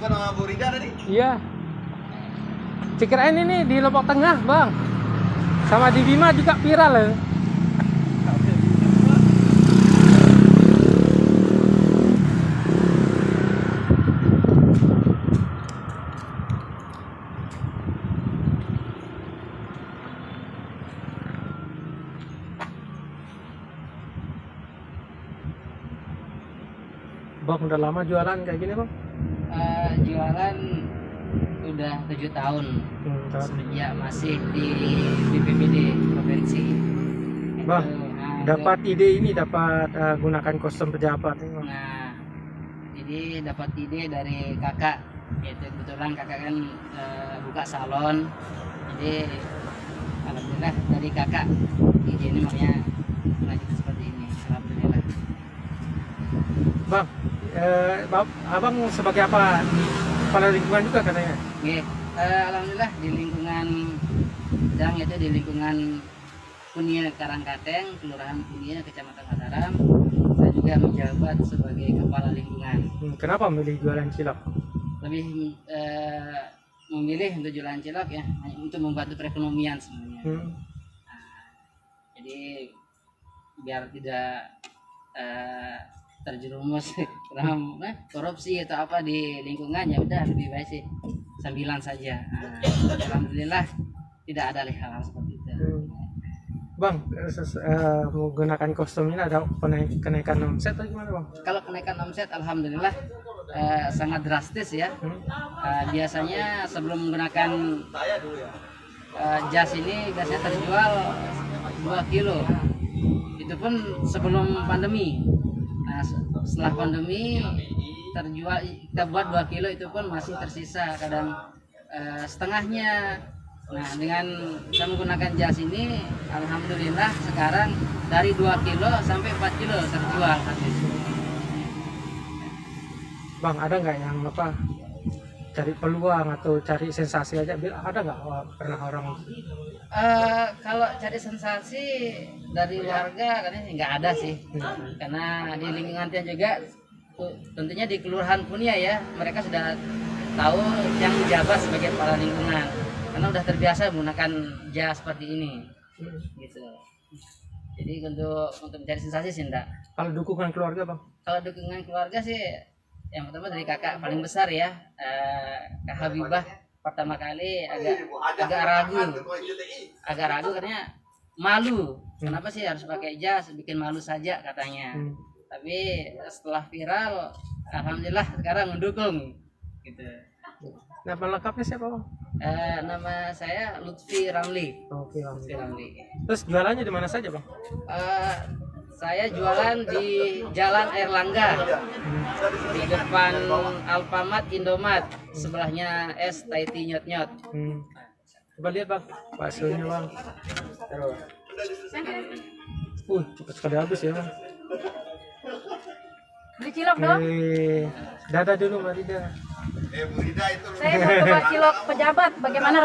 jumpa sama Bu Rida tadi? Iya. Cikirain ini di Lombok Tengah, Bang. Sama di Bima juga viral ya. Bang, udah lama jualan kayak gini, Bang? Jualan udah 7 tahun sejak masih di BPBD provinsi. Bang, Nah, dapat ide ini, dapat gunakan kostum pejabat ini, Bang. nah, jadi dapat ide dari kakak, yaitu kebetulan kakak kan buka salon, jadi alhamdulillah dari kakak ide ini makanya lanjut seperti ini, alhamdulillah. Bang, abang sebagai apa? Kepala lingkungan juga katanya. Oke, alhamdulillah di lingkungan sedang yaitu di lingkungan Kunia Karangkateng, Kelurahan Kunia, Kecamatan Mataram. Saya juga menjabat sebagai kepala lingkungan. Kenapa memilih jualan cilok? Lebih memilih untuk jualan cilok ya, untuk membantu perekonomian sebenarnya. Nah, jadi biar tidak terjerumus dalam korupsi atau apa di lingkungan, ya udah lebih baik sih sambilan saja. Nah, alhamdulillah tidak ada hal-hal seperti itu. Bang, menggunakan kostum ini ada kenaikan omset atau gimana, Bang? Kalau kenaikan omset alhamdulillah sangat drastis ya. Biasanya sebelum menggunakan jas ini biasanya terjual 2 kilo. Itu pun sebelum pandemi. Nah, setelah pandemi terjual, kita buat 2 kilo itu pun masih tersisa, kadang setengahnya. Nah, dengan kita menggunakan jas ini alhamdulillah sekarang dari 2 kilo sampai 4 kilo terjual habis. Bang, ada nggak yang apa cari peluang atau cari sensasi aja? Ada nggak pernah orang? Kalau cari sensasi dari warga kan nggak ada sih, karena di lingkungan Tian juga tentunya di Kelurahan Kunia ya, mereka sudah tahu yang menjabat sebagai kepala lingkungan karena udah terbiasa menggunakan jas seperti ini gitu. Jadi untuk mencari sensasi sih enggak. Kalau dukungan keluarga, Bang? Kalau dukungan keluarga sih yang pertama dari kakak paling besar ya, Kak Habibah. Pertama kali agak ragu karena malu. Kenapa sih harus pakai jas, bikin malu saja katanya. Tapi setelah viral alhamdulillah sekarang mendukung gitu. Nama lengkapnya siapa, Bang? Nama saya Lutfi Ramli. Oke, Lutfi Ramli. Terus jualannya di mana saja, Bang? Saya jualan di Jalan Airlangga, di depan Alfamart Indomat, sebelahnya es Taiti Nyot Nyot. Coba lihat, Bang, baksonya, Bang. Terus. Cepat sekali habis ya, Bang. Beli cilok dong. Dadah dulu, Mbak Rida. Bu Rida itu. Saya mau coba cilok pejabat. Bagaimana?